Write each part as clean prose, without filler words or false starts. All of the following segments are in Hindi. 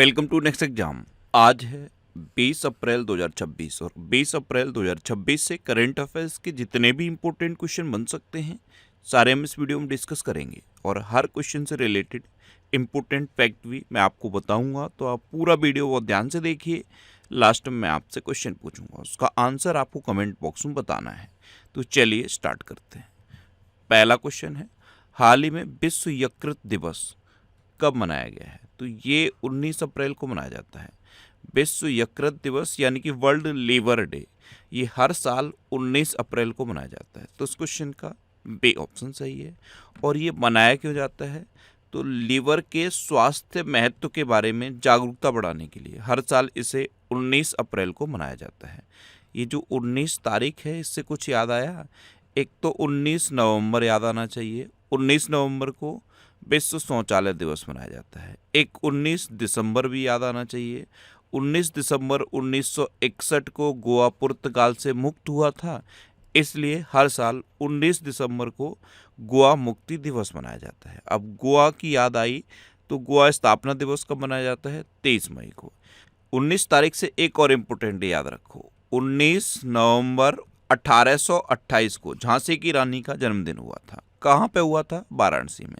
Welcome to next exam. आज है 20 अप्रैल 2026 और 20 अप्रैल 2026 से करंट अफेयर्स के जितने भी इम्पोर्टेंट क्वेश्चन बन सकते हैं सारे हम इस वीडियो में डिस्कस करेंगे और हर क्वेश्चन से रिलेटेड इम्पोर्टेंट फैक्ट भी मैं आपको बताऊंगा। तो आप पूरा वीडियो बहुत ध्यान से देखिए। लास्ट में मैं आपसे क्वेश्चन पूछूंगा, उसका आंसर आपको कमेंट बॉक्स में बताना है। तो चलिए स्टार्ट करते हैं। पहला क्वेश्चन है, हाल ही में विश्व यकृत दिवस कब मनाया गया है? तो ये 19 अप्रैल को मनाया जाता है। विश्व यकृत दिवस यानी कि वर्ल्ड लीवर डे, ये हर साल 19 अप्रैल को मनाया जाता है। तो इस क्वेश्चन का बी ऑप्शन सही है। और ये मनाया क्यों जाता है? तो लीवर के स्वास्थ्य महत्व के बारे में जागरूकता बढ़ाने के लिए हर साल इसे 19 अप्रैल को मनाया जाता है। ये जो 19 तारीख है, इससे कुछ याद आया? एक तो 19 नवंबर याद आना चाहिए। 19 नवंबर को विश्व शौचालय दिवस मनाया जाता है। एक 19 दिसंबर भी याद आना चाहिए। 19 दिसंबर 1961 को गोवा पुर्तगाल से मुक्त हुआ था, इसलिए हर साल 19 दिसंबर को गोवा मुक्ति दिवस मनाया जाता है। अब गोवा की याद आई तो गोवा स्थापना दिवस कब मनाया जाता है? 23 मई को। 19 तारीख से एक और इम्पोर्टेंट याद रखो, 19 नवंबर 1828 को झांसी की रानी का जन्मदिन हुआ था। कहाँ पे हुआ था? वाराणसी में।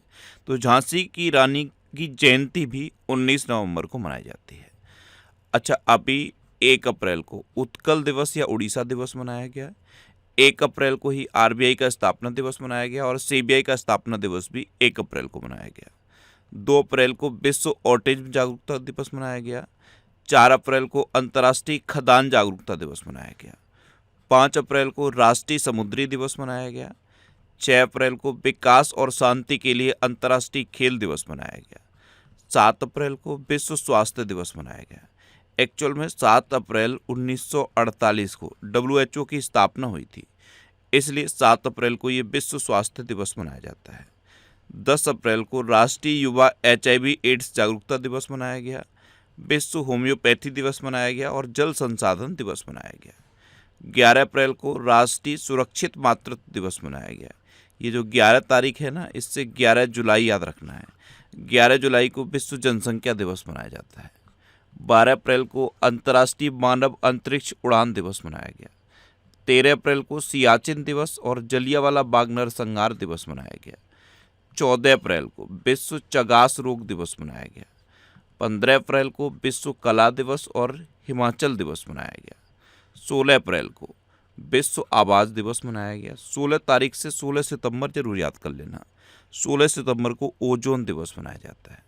तो झांसी की रानी की जयंती भी 19 नवंबर को मनाई जाती है। अच्छा, अभी 1 अप्रैल को उत्कल दिवस या उड़ीसा दिवस मनाया गया। 1 अप्रैल को ही आरबीआई का स्थापना दिवस मनाया गया और सीबीआई का स्थापना दिवस भी 1 अप्रैल को मनाया गया। 2 अप्रैल को विश्व ऑटिज्म जागरूकता दिवस मनाया गया। 4 अप्रैल को अंतर्राष्ट्रीय खदान जागरूकता दिवस मनाया गया। 5 अप्रैल को राष्ट्रीय समुद्री दिवस मनाया गया। 6 अप्रैल को विकास और शांति के लिए अंतर्राष्ट्रीय खेल दिवस मनाया गया। 7 अप्रैल को विश्व स्वास्थ्य दिवस मनाया गया। एक्चुअल में 7 अप्रैल 1948 को WHO की स्थापना हुई थी, इसलिए 7 अप्रैल को ये विश्व स्वास्थ्य दिवस मनाया जाता है। 10 अप्रैल को राष्ट्रीय युवा HIV एड्स जागरूकता दिवस मनाया गया। विश्व होम्योपैथी दिवस मनाया गया और जल संसाधन दिवस मनाया गया। 11 अप्रैल को राष्ट्रीय सुरक्षित मातृत्व दिवस मनाया गया। ये जो 11 तारीख है ना, इससे 11 जुलाई याद रखना है। 11 जुलाई को विश्व जनसंख्या दिवस मनाया जाता है। 12 अप्रैल को अंतर्राष्ट्रीय मानव अंतरिक्ष उड़ान दिवस मनाया गया। 13 अप्रैल को सियाचिन दिवस और जलियांवाला बाग नरसंहार दिवस मनाया गया। 14 अप्रैल को विश्व चगास रोग दिवस मनाया गया। 15 अप्रैल को विश्व कला दिवस और हिमाचल दिवस मनाया गया। 16 अप्रैल को विश्व आवास दिवस मनाया गया। 16 तारीख से 16 सितंबर जरूर याद कर लेना। 16 सितंबर को ओजोन दिवस मनाया जाता है।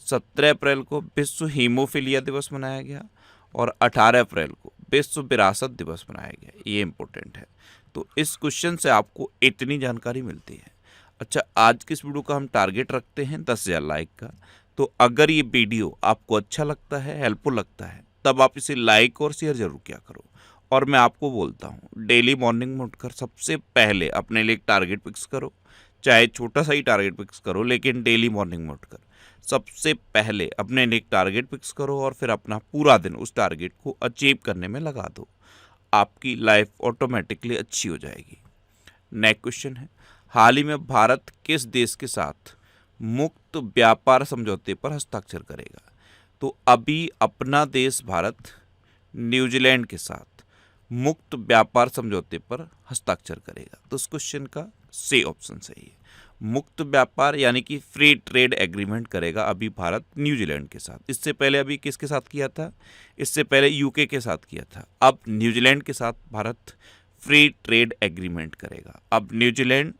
17 अप्रैल को विश्व हीमोफीलिया दिवस मनाया गया और 18 अप्रैल को विश्व विरासत दिवस मनाया गया। ये इंपॉर्टेंट है। तो इस क्वेश्चन से आपको इतनी जानकारी मिलती है। अच्छा, आज की इस वीडियो का हम टारगेट रखते हैं 10,000 लाइक का। तो अगर ये वीडियो आपको अच्छा लगता है, हेल्पफुल लगता है, तब आप इसे लाइक और शेयर जरूर किया करो। और मैं आपको बोलता हूँ, डेली मॉर्निंग में उठकर सबसे पहले अपने लिए एक टारगेट फिक्स करो। चाहे छोटा सा ही टारगेट फिक्स करो, लेकिन डेली मॉर्निंग में उठकर सबसे पहले अपने लिए एक टारगेट फिक्स करो और फिर अपना पूरा दिन उस टारगेट को अचीव करने में लगा दो। आपकी लाइफ ऑटोमेटिकली अच्छी हो जाएगी। नेक्स्ट क्वेश्चन है, हाल ही में भारत किस देश के साथ मुक्त व्यापार समझौते पर हस्ताक्षर करेगा? तो अभी अपना देश भारत न्यूजीलैंड के साथ मुक्त व्यापार समझौते पर हस्ताक्षर करेगा। तो इस क्वेश्चन का सी ऑप्शन सही है। मुक्त व्यापार यानी कि फ्री ट्रेड एग्रीमेंट करेगा अभी भारत न्यूजीलैंड के साथ। इससे पहले अभी किसके साथ किया था? इससे पहले यूके के साथ किया था। अब न्यूजीलैंड के साथ भारत फ्री ट्रेड एग्रीमेंट करेगा। अब न्यूजीलैंड,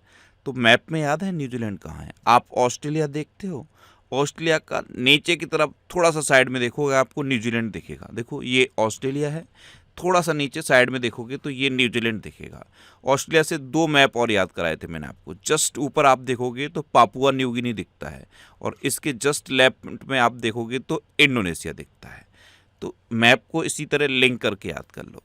तो मैप में याद है न्यूजीलैंड कहाँ है? आप ऑस्ट्रेलिया देखते हो, ऑस्ट्रेलिया का नीचे की तरफ थोड़ा सा साइड में देखोगे आपको न्यूजीलैंड दिखेगा। देखो, ये ऑस्ट्रेलिया है, थोड़ा सा नीचे साइड में देखोगे तो ये न्यूजीलैंड दिखेगा। ऑस्ट्रेलिया से 2 मैप और याद कराए थे मैंने आपको। जस्ट ऊपर आप देखोगे तो पापुआ न्यू गिनी दिखता है और इसके जस्ट लेफ्ट में आप देखोगे तो इंडोनेशिया दिखता है। तो मैप को इसी तरह लिंक करके याद कर लो।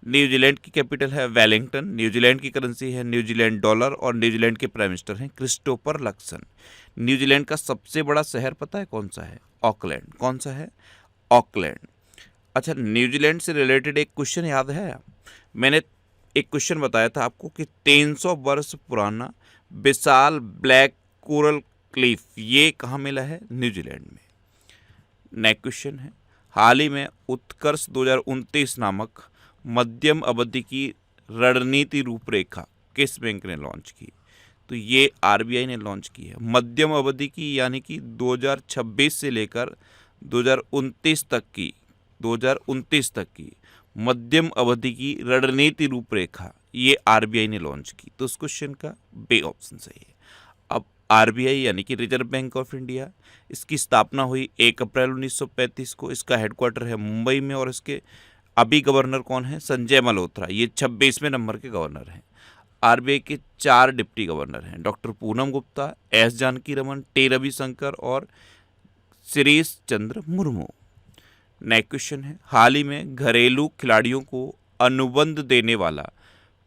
न्यूजीलैंड की कैपिटल है वेलिंगटन, न्यूजीलैंड की करेंसी है न्यूजीलैंड डॉलर और न्यूजीलैंड के प्राइम मिनिस्टर हैं क्रिस्टोफर लक्सन। न्यूजीलैंड का सबसे बड़ा शहर पता है कौन सा है? ऑकलैंड। कौन सा है? ऑकलैंड। अच्छा, न्यूजीलैंड से रिलेटेड एक क्वेश्चन याद है? मैंने एक क्वेश्चन बताया था आपको कि 300 वर्ष पुराना विशाल ब्लैक कोरल क्लिफ ये कहाँ मिला है? न्यूजीलैंड में। नेक्स्ट क्वेश्चन है, हाल ही में उत्कर्ष 2029 नामक मध्यम अवधि की रणनीति रूपरेखा किस बैंक ने लॉन्च की? तो ये आरबीआई ने लॉन्च की है। मध्यम अवधि की यानी कि 2026 से लेकर 2029 तक की मध्यम अवधि की रणनीति रूपरेखा ये आरबीआई ने लॉन्च की। तो उस क्वेश्चन का बी ऑप्शन सही है। अब आरबीआई यानी कि रिजर्व बैंक ऑफ इंडिया, इसकी स्थापना हुई 1 अप्रैल 1935 को। इसका हेडक्वार्टर है मुंबई में और इसके अभी गवर्नर कौन है? संजय मल्होत्रा। ये 26वें नंबर के गवर्नर हैं। आरबीआई के 4 डिप्टी गवर्नर हैं, doctor Poonam Gupta, S Janaki Raman, T Ravishankar और शिरीष चंद्र मुर्मू। नेक्स्ट क्वेश्चन है, हाल ही में घरेलू खिलाड़ियों को अनुबंध देने वाला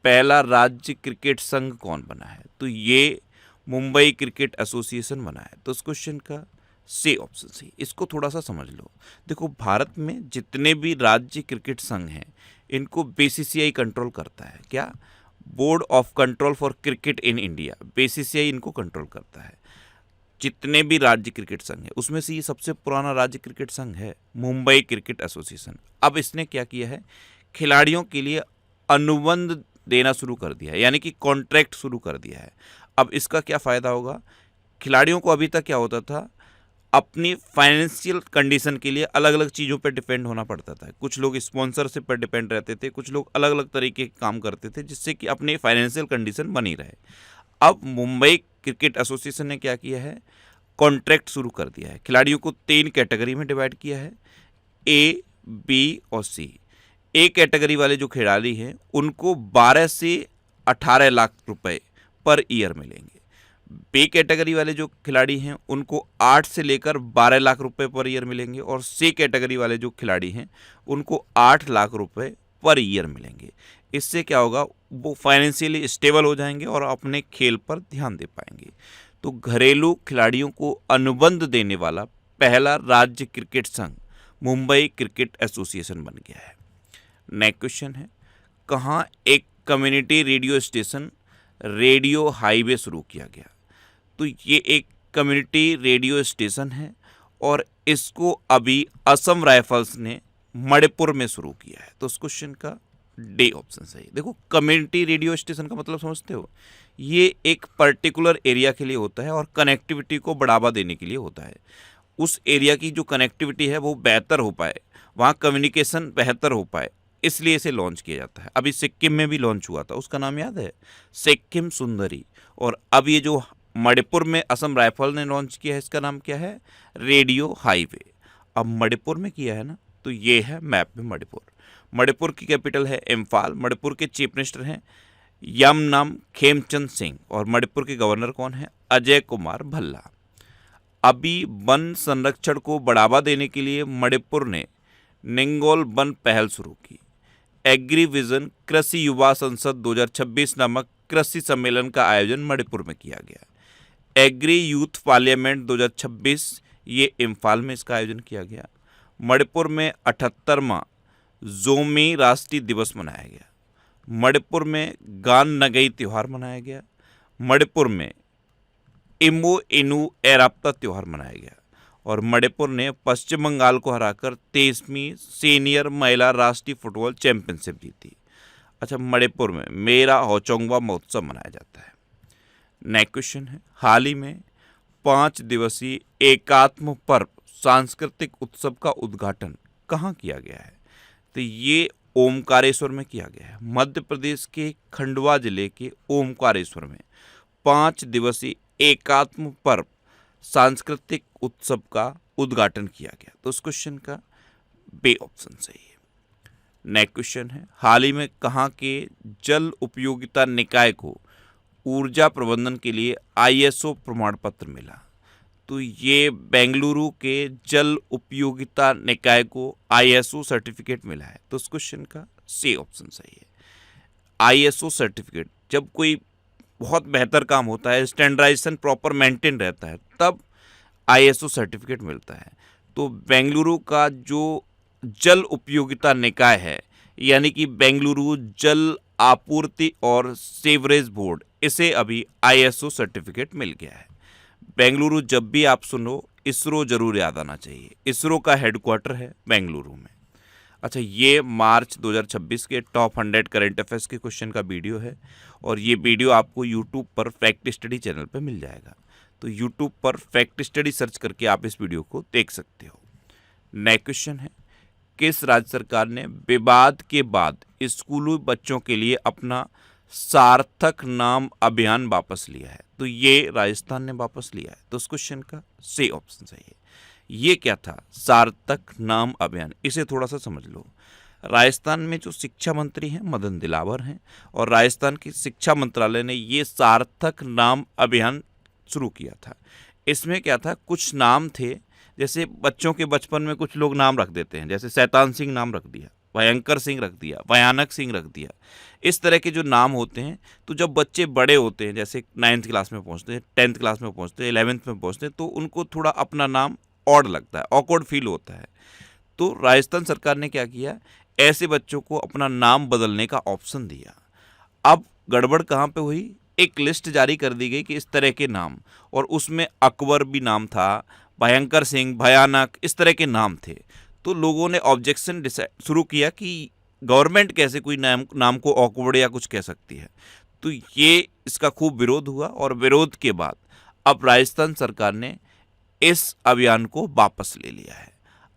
पहला राज्य क्रिकेट संघ कौन बना है? तो ये मुंबई क्रिकेट एसोसिएशन बना है। तो इस क्वेश्चन का सी ऑप्शन सही। इसको थोड़ा सा समझ लो। देखो, भारत में जितने भी राज्य क्रिकेट संघ हैं इनको बीसीसीआई कंट्रोल करता है। क्या? Board of control for cricket in India, BCCI इनको कंट्रोल करता है। जितने भी राज्य क्रिकेट संघ है उसमें से ये सबसे पुराना राज्य क्रिकेट संघ है मुंबई क्रिकेट एसोसिएशन। अब इसने क्या किया है, खिलाड़ियों के लिए अनुबंध देना शुरू कर दिया है, यानी कि कॉन्ट्रैक्ट शुरू कर दिया है। अब इसका क्या फ़ायदा होगा? खिलाड़ियों को अभी तक क्या होता था, अपनी फाइनेंशियल कंडीशन के लिए अलग अलग चीज़ों पर डिपेंड होना पड़ता था। कुछ लोग स्पॉन्सरशिप पर डिपेंड रहते थे, कुछ लोग अलग अलग तरीके के काम करते थे जिससे कि अपनी फाइनेंशियल कंडीशन बनी रहे। अब मुंबई क्रिकेट एसोसिएशन ने क्या किया है, कॉन्ट्रैक्ट शुरू कर दिया है। खिलाड़ियों को 3 कैटेगरी में डिवाइड किया है, ए, बी और सी। ए कैटेगरी वाले जो खिलाड़ी हैं उनको 12 से 18 लाख रुपए पर ईयर मिलेंगे। बी कैटेगरी वाले जो खिलाड़ी हैं उनको 8 से लेकर 12 लाख रुपए पर ईयर मिलेंगे और सी कैटेगरी वाले जो खिलाड़ी हैं उनको 8 लाख रुपए पर ईयर मिलेंगे। इससे क्या होगा, वो फाइनेंशियली स्टेबल हो जाएंगे और अपने खेल पर ध्यान दे पाएंगे। तो घरेलू खिलाड़ियों को अनुबंध देने वाला पहला राज्य क्रिकेट संघ मुंबई क्रिकेट एसोसिएशन बन गया है। नेक्स्ट क्वेश्चन है, कहाँ एक community radio station radio highway शुरू किया गया? तो ये एक कम्युनिटी रेडियो स्टेशन है और इसको अभी असम राइफल्स ने मणिपुर में शुरू किया है। तो उस क्वेश्चन का डी ऑप्शन सही। देखो, कम्युनिटी रेडियो स्टेशन का मतलब समझते हो, ये एक पर्टिकुलर एरिया के लिए होता है और कनेक्टिविटी को बढ़ावा देने के लिए होता है। उस एरिया की जो कनेक्टिविटी है वो बेहतर हो पाए, वहाँ कम्युनिकेशन बेहतर हो पाए, इसलिए इसे लॉन्च किया जाता है। अभी सिक्किम में भी लॉन्च हुआ था, उसका नाम याद है? सिक्किम सुंदरी। और अब ये जो मणिपुर में असम राइफल ने लॉन्च किया है इसका नाम क्या है? Radio highway. अब मणिपुर में किया है ना, तो ये है मैप में मणिपुर। मणिपुर की कैपिटल है इम्फाल। मणिपुर के चीफ मिनिस्टर हैं यमनाम खेमचंद सिंह और मणिपुर के गवर्नर कौन है? अजय कुमार भल्ला। अभी वन संरक्षण को बढ़ावा देने के लिए मणिपुर ने निंगोल वन पहल शुरू की। एग्री विजन कृषि युवा संसद 2026 नामक कृषि सम्मेलन का आयोजन मणिपुर में किया गया। एग्री यूथ पार्लियामेंट 2026 ये इम्फाल में इसका आयोजन किया गया। मणिपुर में 78वां जोमी राष्ट्रीय दिवस मनाया गया। मणिपुर में गान नगई त्यौहार मनाया गया। मणिपुर में इमो इनू एराप्ता त्यौहार मनाया गया और मणिपुर ने पश्चिम बंगाल को हराकर 23वीं सीनियर महिला राष्ट्रीय फुटबॉल चैंपियनशिप जीती। अच्छा, मणिपुर में मेरा होचोंगवा महोत्सव मनाया जाता है। नेक्स्ट क्वेश्चन है, हाल ही में 5 दिवसीय एकात्म पर्व सांस्कृतिक उत्सव का उद्घाटन कहाँ किया गया है? तो ये ओमकारेश्वर में किया गया है। मध्य प्रदेश के खंडवा जिले के ओमकारेश्वर में 5 दिवसीय एकात्म पर्व सांस्कृतिक उत्सव का उद्घाटन किया गया। तो उस क्वेश्चन का बी ऑप्शन सही है। नेक्स्ट क्वेश्चन है, हाल ही में कहाँ के जल उपयोगिता निकाय को ऊर्जा प्रबंधन के लिए आईएसओ प्रमाण पत्र मिला? तो ये बेंगलुरु के जल उपयोगिता निकाय को आईएसओ सर्टिफिकेट मिला है। तो उस क्वेश्चन का सी ऑप्शन सही है। आईएसओ सर्टिफिकेट, जब कोई बहुत बेहतर काम होता है, स्टैंडर्डाइजेशन प्रॉपर मेंटेन रहता है, तब आईएसओ सर्टिफिकेट मिलता है। तो बेंगलुरु का जो जल उपयोगिता निकाय है, यानी कि बेंगलुरु जल आपूर्ति और सीवरेज बोर्ड, इसे अभी आईएसओ सर्टिफिकेट मिल गया है। बेंगलुरु जब भी आप सुनो, इसरो जरूर याद आना चाहिए। इसरो का हेडक्वार्टर है बेंगलुरु में। अच्छा, ये मार्च 2026 के टॉप 100 करंट अफेयर्स के क्वेश्चन का वीडियो है और ये वीडियो आपको यूट्यूब पर फैक्ट स्टडी चैनल पर मिल जाएगा। तो यूट्यूब पर फैक्ट स्टडी सर्च करके आप इस वीडियो को देख सकते हो। नेक्स्ट क्वेश्चन है, किस राज्य सरकार ने विवाद के बाद स्कूली बच्चों के लिए अपना सार्थक नाम अभियान वापस लिया है? तो ये राजस्थान ने वापस लिया है। तो उस क्वेश्चन का सही ऑप्शन सही है। ये क्या था सार्थक नाम अभियान, इसे थोड़ा सा समझ लो। राजस्थान में जो शिक्षा मंत्री हैं मदन दिलावर हैं और राजस्थान की शिक्षा मंत्रालय ने ये सार्थक नाम अभियान शुरू किया था। इसमें क्या था, कुछ नाम थे, जैसे बच्चों के बचपन में कुछ लोग नाम रख देते हैं, जैसे शैतान सिंह नाम रख दिया, भयंकर सिंह रख दिया, भयानक सिंह रख दिया। इस तरह के जो नाम होते हैं, तो जब बच्चे बड़े होते हैं, जैसे 9th क्लास में पहुंचते हैं, 10th क्लास में पहुंचते हैं, 11th में पहुंचते हैं, तो उनको थोड़ा अपना नाम ऑड लगता है, ऑकवर्ड फील होता है। तो राजस्थान सरकार ने क्या किया, ऐसे बच्चों को अपना नाम बदलने का ऑप्शन दिया। अब गड़बड़ कहाँ पे हुई, एक लिस्ट जारी कर दी गई कि इस तरह के नाम, और उसमें अकबर भी नाम था, भयंकर सिंह, भयानक, इस तरह के नाम थे। तो लोगों ने ऑब्जेक्शन शुरू किया कि गवर्नमेंट कैसे कोई नाम को ऑकवर्ड या कुछ कह सकती है। तो ये इसका खूब विरोध हुआ और विरोध के बाद अब राजस्थान सरकार ने इस अभियान को वापस ले लिया है।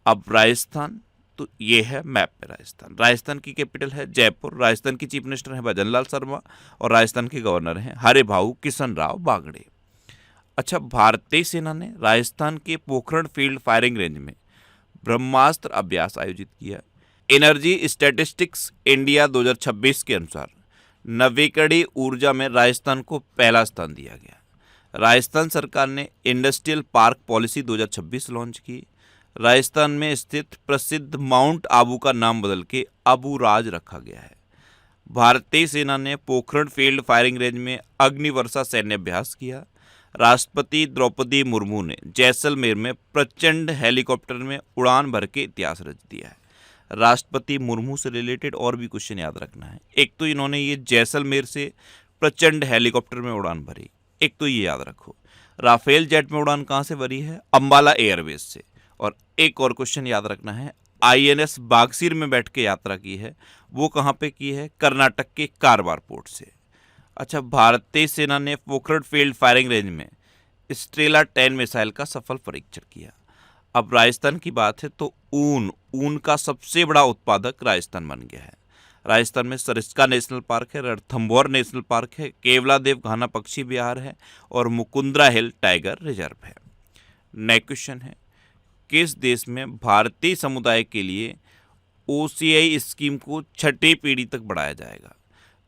अब राजस्थान, तो ये है मैप पे राजस्थान। राजस्थान की कैपिटल है जयपुर, राजस्थान की चीफ मिनिस्टर है भजनलाल शर्मा और राजस्थान के गवर्नर हैं हरिभाऊ किशन राव बागड़े। अच्छा, भारतीय सेना ने राजस्थान के पोखरण फील्ड फायरिंग रेंज में ब्रह्मास्त्र अभ्यास आयोजित किया। एनर्जी स्टैटिस्टिक्स इंडिया 2026 के अनुसार नवीकरणीय ऊर्जा में राजस्थान को पहला स्थान दिया गया। राजस्थान सरकार ने इंडस्ट्रियल पार्क पॉलिसी 2026 लॉन्च की। राजस्थान में स्थित प्रसिद्ध माउंट आबू का नाम बदल के अबू राज रखा गया है। भारतीय सेना ने पोखरण फील्ड फायरिंग रेंज में अग्निवर्षा सैन्य अभ्यास किया। राष्ट्रपति द्रौपदी मुर्मू ने जैसलमेर में प्रचंड हेलीकॉप्टर में उड़ान भर के इतिहास रच दिया है। राष्ट्रपति मुर्मू से रिलेटेड और भी क्वेश्चन याद रखना है। एक तो इन्होंने ये जैसलमेर से प्रचंड हेलीकॉप्टर में उड़ान भरी, एक तो ये याद रखो। राफेल जेट में उड़ान कहाँ से भरी है, अंबाला एयरवेज से। और एक और क्वेश्चन याद रखना है, INS बागसीर में बैठ के यात्रा की है, वो कहाँ पे की है, कर्नाटक के कारवार पोर्ट से। अच्छा, भारतीय सेना ने पोखरण फील्ड फायरिंग रेंज में स्ट्रेला 10 मिसाइल का सफल परीक्षण किया। अब राजस्थान की बात है तो ऊन का सबसे बड़ा उत्पादक राजस्थान बन गया है। राजस्थान में सरिस्का नेशनल पार्क है, रणथंभौर नेशनल पार्क है, केवलादेव घाना पक्षी विहार है और मुकुंदरा हिल टाइगर रिजर्व है। नेक्स्ट क्वेश्चन है, किस देश में भारतीय समुदाय के लिए OCI स्कीम को 6ठी पीढ़ी तक बढ़ाया जाएगा?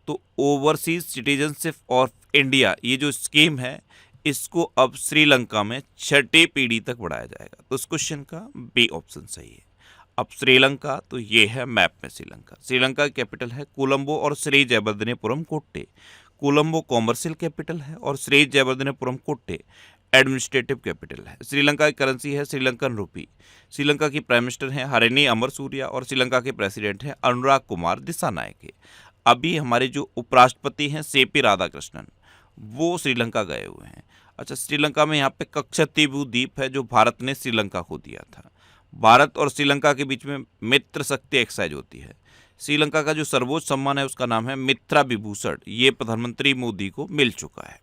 तो ओवरसीज सिटीजनशिप ऑफ इंडिया, ये जो स्कीम है, इसको अब श्रीलंका में 6ठी पीढ़ी तक बढ़ाया जाएगा। तो इस क्वेश्चन का बी ऑप्शन सही है। अब श्रीलंका, तो ये है मैप में श्रीलंका। श्रीलंका की कैपिटल है कोलंबो और श्री जयवर्धनेपुरम कोट्टे। कोलंबो कॉमर्शियल कैपिटल है और श्री जयवर्धनेपुरम कोट्टे एडमिनिस्ट्रेटिव कैपिटल है। श्रीलंका की करेंसी है श्रीलंकन रुपी। श्रीलंका की प्राइम मिनिस्टर हैं हरिनी अमरसूरिया और श्रीलंका के प्रेसिडेंट हैं अनुराग कुमार दिसानायके। अभी हमारे जो उपराष्ट्रपति हैं CP राधाकृष्णन, वो श्रीलंका गए हुए हैं। अच्छा, श्रीलंका में यहाँ पे कक्षतीबू द्वीप है जो भारत ने श्रीलंका को दिया था। भारत और श्रीलंका के बीच में मित्र शक्ति एक्सरसाइज होती है। श्रीलंका का जो सर्वोच्च सम्मान है उसका नाम है मित्रा विभूषण, ये प्रधानमंत्री मोदी को मिल चुका है।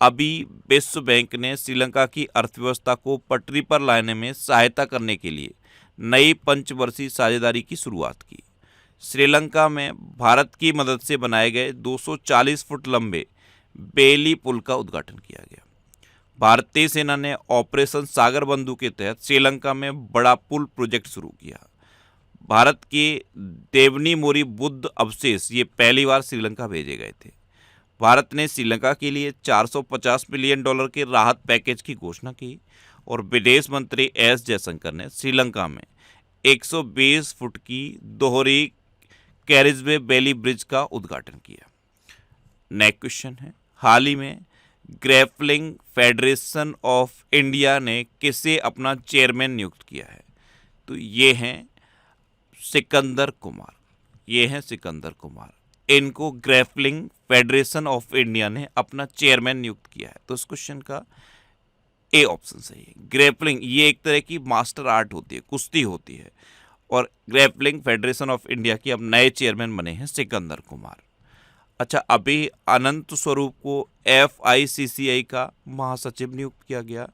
अभी विश्व बैंक ने श्रीलंका की अर्थव्यवस्था को पटरी पर लाने में सहायता करने के लिए नई पंचवर्षीय साझेदारी की शुरुआत की। श्रीलंका में भारत की मदद से बनाए गए 240 फुट लंबे बेली पुल का उद्घाटन किया गया। भारतीय सेना ने ऑपरेशन सागर बंधु के तहत श्रीलंका में बड़ा पुल प्रोजेक्ट शुरू किया। भारत के देवनी मोरी बुद्ध अवशेष ये पहली बार श्रीलंका भेजे गए थे। भारत ने श्रीलंका के लिए $450 मिलियन के राहत पैकेज की घोषणा की और विदेश मंत्री एस जयशंकर ने श्रीलंका में 120 फुट की दोहरी कैरिजवे बेली ब्रिज का उद्घाटन किया। नेक्स्ट क्वेश्चन है, हाल ही में ग्रैपलिंग फेडरेशन ऑफ इंडिया ने किसे अपना चेयरमैन नियुक्त किया है? तो ये हैं सिकंदर कुमार, ये हैं सिकंदर कुमार। इनको ग्रैपलिंग फेडरेशन ऑफ इंडिया ने अपना चेयरमैन नियुक्त किया है। तो इस क्वेश्चन का ए ऑप्शन सही है। ग्रैपलिंग ये एक तरह की मास्टर आर्ट होती है, कुश्ती होती है। और ग्रैपलिंग फेडरेशन ऑफ इंडिया के अब नए चेयरमैन बने हैं सिकंदर कुमार। अच्छा, अभी अनंत स्वरूप को FICCI का महासचिव नियुक्त किया गया।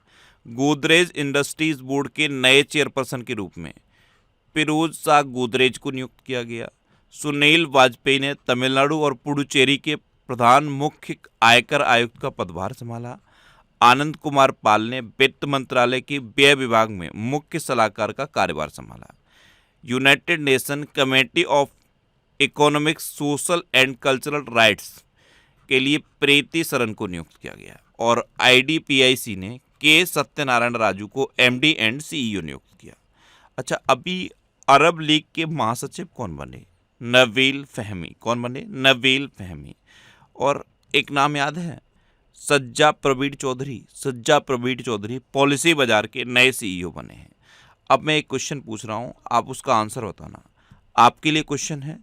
गोदरेज इंडस्ट्रीज बोर्ड के नए चेयरपर्सन के रूप में फिरोज शाह गोदरेज को नियुक्त किया गया। सुनील वाजपेयी ने तमिलनाडु और पुडुचेरी के प्रधान मुख्य आयकर आयुक्त का पदभार संभाला। आनंद कुमार पाल ने वित्त मंत्रालय के व्यय विभाग में मुख्य सलाहकार का कार्यभार संभाला। United nation committee of economic, social and cultural rights के लिए प्रीति सरन को नियुक्त किया गया। और IDPIC ने के सत्यनारायण राजू को MD एंड CEO नियुक्त किया। अच्छा, अभी अरब लीग के महासचिव कौन बने? नवील फहमी। कौन बने? नवील फहमी। और एक नाम याद है, सज्जा प्रवीण चौधरी। सज्जा प्रवीण चौधरी पॉलिसी बाजार के नए CEO बने हैं। अब मैं एक क्वेश्चन पूछ रहा हूँ, आप उसका आंसर बताना। आपके लिए क्वेश्चन है,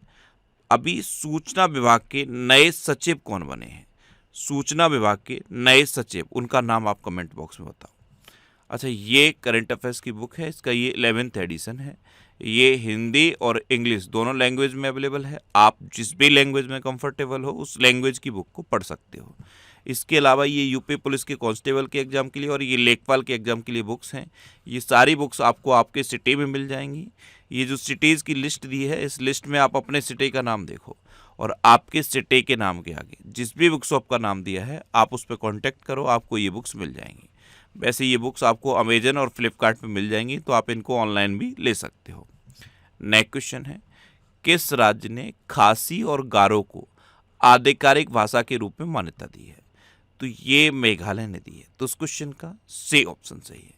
अभी सूचना विभाग के नए सचिव कौन बने हैं? सूचना विभाग के नए सचिव, उनका नाम आप कमेंट बॉक्स में बताओ। अच्छा, ये करंट अफेयर्स की बुक है, इसका ये 11th एडिशन है। ये हिंदी और इंग्लिश दोनों लैंग्वेज में अवेलेबल है। आप जिस भी लैंग्वेज में कंफर्टेबल हो उस लैंग्वेज की बुक को पढ़ सकते हो। इसके अलावा ये यूपी पुलिस के कांस्टेबल के एग्ज़ाम के लिए और ये लेखपाल के एग्ज़ाम के लिए बुक्स हैं। ये सारी बुक्स आपको आपके सिटी में मिल जाएंगी। ये जो सिटीज़ की लिस्ट दी है, इस लिस्ट में आप अपने सिटी का नाम देखो और आपके सिटी के नाम के आगे जिस भी बुक शॉप का नाम दिया है आप उस पर कॉन्टैक्ट करो, आपको ये बुक्स मिल जाएंगी। वैसे ये बुक्स आपको अमेजन और फ्लिपकार्ट पे मिल जाएंगी, तो आप इनको ऑनलाइन भी ले सकते हो। नेक्स्ट क्वेश्चन है, किस राज्य ने खासी और गारो को आधिकारिक भाषा के रूप में मान्यता दी है? तो ये मेघालय ने दी है। तो उस क्वेश्चन का सी ऑप्शन सही है।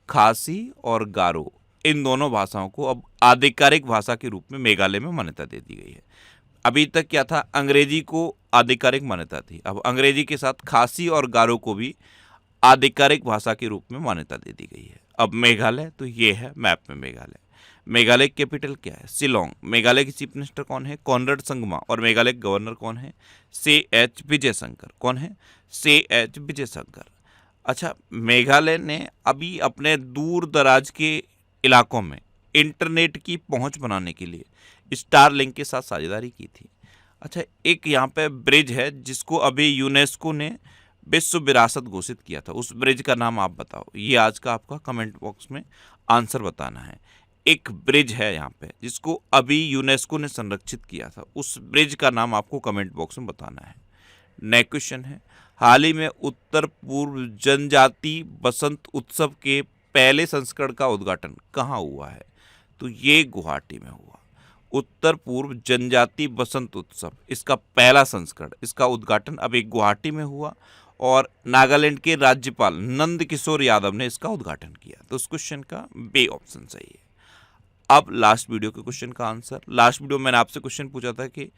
खासी और गारो इन दोनों भाषाओं को अब आधिकारिक भाषा के रूप में मेघालय में मान्यता दे दी गई है। अभी तक क्या था, अंग्रेजी को आधिकारिक मान्यता थी। अब अंग्रेजी के साथ खासी और गारो को भी आधिकारिक भाषा के रूप में मान्यता दे दी गई है। अब मेघालय, तो ये है मैप में मेघालय। मेघालय की कैपिटल क्या है? शिलोंग। मेघालय के चीफ मिनिस्टर कौन है? कॉनराड संगमा। और मेघालय के गवर्नर कौन है? CH विजयशंकर। कौन है? CH विजयशंकर। अच्छा, मेघालय ने अभी अपने दूर दराज के इलाकों में इंटरनेट की पहुंच बनाने के लिए स्टारलिंक के साथ साझेदारी की थी। अच्छा, एक यहाँ पे ब्रिज है जिसको अभी यूनेस्को ने विश्व विरासत घोषित किया था, उस ब्रिज का नाम आप बताओ। ये आज का आपका कमेंट बॉक्स में आंसर बताना है। एक ब्रिज है यहाँ पे जिसको अभी यूनेस्को ने संरक्षित किया था, उस ब्रिज का नाम आपको कमेंट बॉक्स में बताना है। नेक्स्ट क्वेश्चन है, हाल ही में उत्तर पूर्व जनजाति बसंत उत्सव के पहले संस्करण का उद्घाटन कहाँ हुआ है? तो ये गुवाहाटी में हुआ। उत्तर पूर्व जनजाति बसंत उत्सव, इसका पहला संस्करण, इसका उद्घाटन अभी गुवाहाटी में हुआ और नागालैंड के राज्यपाल नंद किशोर यादव ने इसका उद्घाटन किया। तो उस क्वेश्चन का बी ऑप्शन सही है। अब लास्ट वीडियो के क्वेश्चन का आंसर। लास्ट वीडियो में मैंने आपसे क्वेश्चन पूछा था कि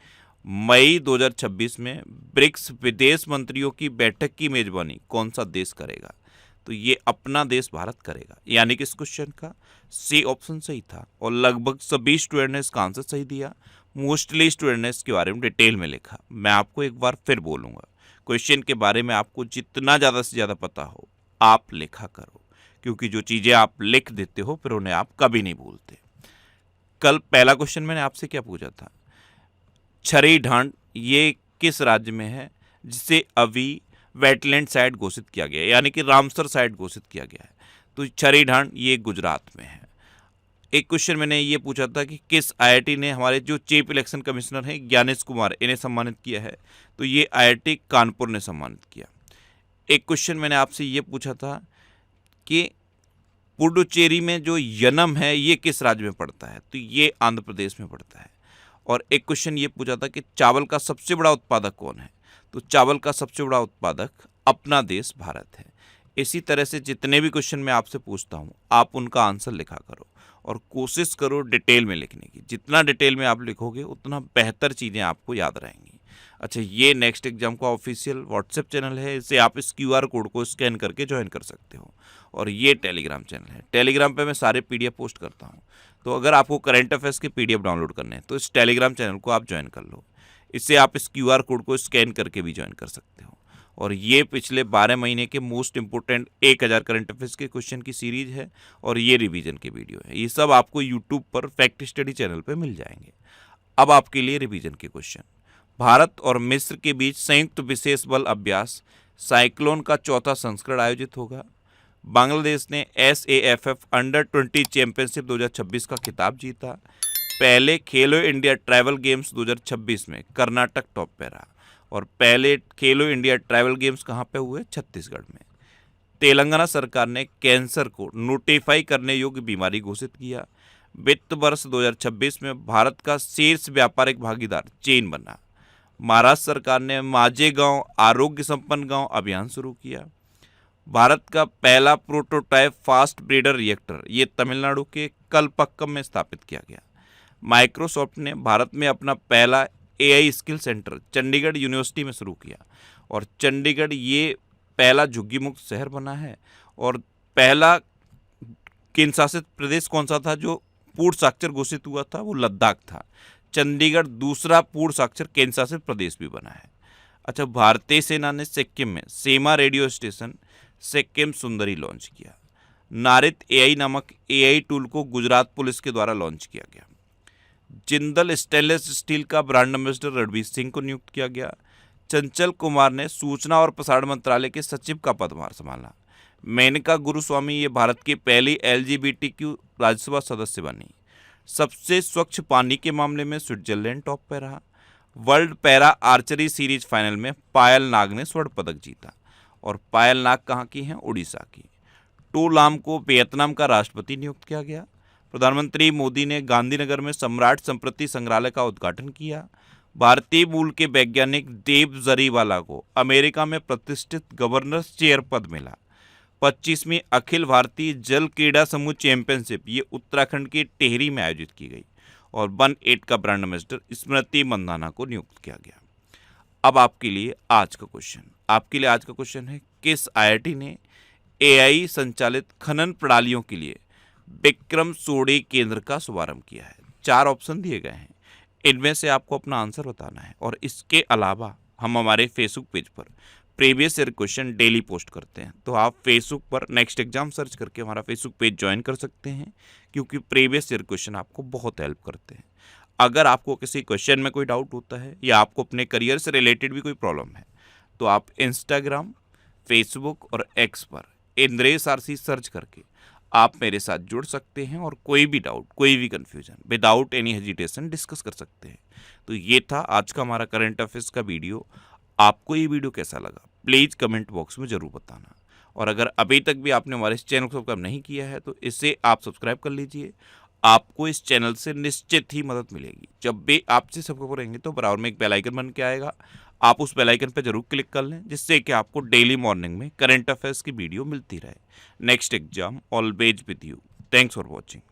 मई 2026 में ब्रिक्स विदेश मंत्रियों की बैठक की मेजबानी कौन सा देश करेगा? तो ये अपना देश भारत करेगा। यानी कि इस क्वेश्चन का सी ऑप्शन सही था और लगभग सभी स्टूडेंट ने इसका आंसर सही दिया। मोस्टली स्टूडेंट ने इसके बारे में डिटेल में लिखा। मैं आपको एक बार फिर बोलूँगा, क्वेश्चन के बारे में आपको जितना ज़्यादा से ज़्यादा पता हो आप लिखा करो, क्योंकि जो चीज़ें आप लिख देते हो फिर उन्हें आप कभी नहीं भूलते। कल पहला क्वेश्चन मैंने आपसे क्या पूछा था, छरी ढांड ये किस राज्य में है जिसे अभी वेटलैंड साइट घोषित किया गया है, यानी कि रामसर साइट घोषित किया गया है? तो छरी ढांड ये गुजरात में है। एक क्वेश्चन मैंने ये पूछा था कि किस IIT ने हमारे जो चीफ इलेक्शन कमिश्नर हैं ज्ञानेश कुमार, इन्हें सम्मानित किया है? तो ये IIT कानपुर ने सम्मानित किया। एक क्वेश्चन मैंने आपसे ये पूछा था कि पुडुचेरी में जो यनम है ये किस राज्य में पड़ता है? तो ये आंध्र प्रदेश में पड़ता है। और एक क्वेश्चन ये पूछा था कि चावल का सबसे बड़ा उत्पादक कौन है? तो चावल का सबसे बड़ा उत्पादक अपना देश भारत है। इसी तरह से जितने भी क्वेश्चन मैं आपसे पूछता हूँ आप उनका आंसर लिखा करो और कोशिश करो डिटेल में लिखने की। जितना डिटेल में आप लिखोगे उतना बेहतर चीज़ें आपको याद रहेंगी। अच्छा, ये नेक्स्ट एग्जाम का ऑफिशियल व्हाट्सएप चैनल है, इसे आप इस QR कोड को स्कैन करके ज्वाइन कर सकते हो। और ये टेलीग्राम चैनल है, टेलीग्राम पे मैं सारे PDF पोस्ट करता हूँ। तो अगर आपको करंट अफेयर्स के PDF डाउनलोड करने हैं तो इस टेलीग्राम चैनल को आप ज्वाइन कर लो। इससे आप इस QR कोड को स्कैन करके भी ज्वाइन कर सकते हो। और ये पिछले 12 महीने के मोस्ट इंपोर्टेंट 1000 करंट अफेयर्स के क्वेश्चन की सीरीज है और ये रिवीजन के वीडियो है। ये सब आपको यूट्यूब पर फैक्ट स्टडी चैनल पर मिल जाएंगे। अब आपके लिए रिवीजन के क्वेश्चन। भारत और मिस्र के बीच संयुक्त विशेष बल अभ्यास साइक्लोन का चौथा संस्करण आयोजित होगा। बांग्लादेश ने SAFF अंडर-20 चैंपियनशिप 2026 का खिताब जीता। पहले खेलो इंडिया ट्रैवल गेम्स 2026 में कर्नाटक टॉप पे रहा। और पहले खेलो इंडिया ट्रैवल गेम्स कहाँ पे हुए? छत्तीसगढ़ में। तेलंगाना सरकार ने कैंसर को नोटिफाई करने योग्य बीमारी घोषित किया। वित्त वर्ष 2026 में भारत का शीर्ष व्यापारिक भागीदार चीन बना। महाराष्ट्र सरकार ने माझे गांव आरोग्य संपन्न गांव अभियान शुरू किया। भारत का पहला प्रोटोटाइप फास्ट ब्रीडर रिएक्टर ये तमिलनाडु के कलपक्कम में स्थापित किया गया। माइक्रोसॉफ्ट ने भारत में अपना पहला AI skill centre Chandigarh university में शुरू किया और चंडीगढ़ ये पहला झुग्गी मुक्त शहर बना है। और पहला केंद्र शासित प्रदेश कौन सा था जो पूर्ण साक्षर घोषित हुआ था? वो लद्दाख था। चंडीगढ़ दूसरा पूर्ण साक्षर केंद्र शासित प्रदेश भी बना है। अच्छा, भारतीय सेना ने सिक्किम में सेमा रेडियो स्टेशन सिक्किम सुंदरी लॉन्च किया। नारित AI नामक AI टूल को गुजरात पुलिस के द्वारा लॉन्च किया गया। जिंदल स्टेनलेस स्टील का ब्रांड एम्बेसडर रणवीर सिंह को नियुक्त किया गया। चंचल कुमार ने सूचना और प्रसारण मंत्रालय के सचिव का पदभार संभाला। मेनका गुरुस्वामी ये भारत की पहली LGBTQ राज्यसभा सदस्य बनी। सबसे स्वच्छ पानी के मामले में स्विट्जरलैंड टॉप पर रहा। World para archery series final में पायल नाग ने स्वर्ण पदक जीता। और पायल नाग कहाँ की हैं? उड़ीसा की। टू लाम को वियतनाम का राष्ट्रपति नियुक्त किया गया। प्रधानमंत्री मोदी ने गांधीनगर में सम्राट संप्रति संग्रहालय का उद्घाटन किया। भारतीय मूल के वैज्ञानिक देव जरीवाला को अमेरिका में प्रतिष्ठित गवर्नर चेयर पद मिला। 25वीं अखिल भारतीय जल क्रीड़ा समूह चैंपियनशिप ये उत्तराखंड के टेहरी में आयोजित की गई। और 1-8 का ब्रांड एम्बेसडर स्मृति मंदाना को नियुक्त किया गया। अब आपके लिए आज का क्वेश्चन है, किस IIT ने AI संचालित खनन प्रणालियों के लिए विक्रम सोडी केंद्र का शुभारंभ किया है? 4 ऑप्शन दिए गए हैं, इनमें से आपको अपना आंसर बताना है। और इसके अलावा हम हमारे फेसबुक पेज पर previous year question daily post करते हैं, तो आप फेसबुक पर नेक्स्ट एग्जाम सर्च करके हमारा फेसबुक पेज ज्वाइन कर सकते हैं, क्योंकि प्रीवियस ईयर क्वेश्चन आपको बहुत हेल्प करते हैं। अगर आपको किसी क्वेश्चन में कोई डाउट होता है या आपको अपने करियर से रिलेटेड भी कोई प्रॉब्लम है, तो आप इंस्टाग्राम, फेसबुक और X पर इंद्रेश RC सर्च करके आप मेरे साथ जुड़ सकते हैं और कोई भी डाउट, कोई भी confusion without any hesitation discuss कर सकते हैं। तो ये था आज का हमारा करंट अफेयर्स का वीडियो। आपको ये वीडियो कैसा लगा प्लीज़ कमेंट बॉक्स में ज़रूर बताना। और अगर अभी तक भी आपने हमारे इस चैनल को सब्सक्राइब नहीं किया है तो इसे आप सब्सक्राइब कर लीजिए। आपको इस चैनल से निश्चित ही मदद मिलेगी। जब भी आपसे सब्सक्राइब करेंगे तो बराबर में एक बेल आइकन बन के आएगा, आप उस बेल आइकन पर जरूर क्लिक कर लें, जिससे कि आपको डेली मॉर्निंग में करंट अफेयर्स की वीडियो मिलती रहे। Next exam always with you. Thanks for watching.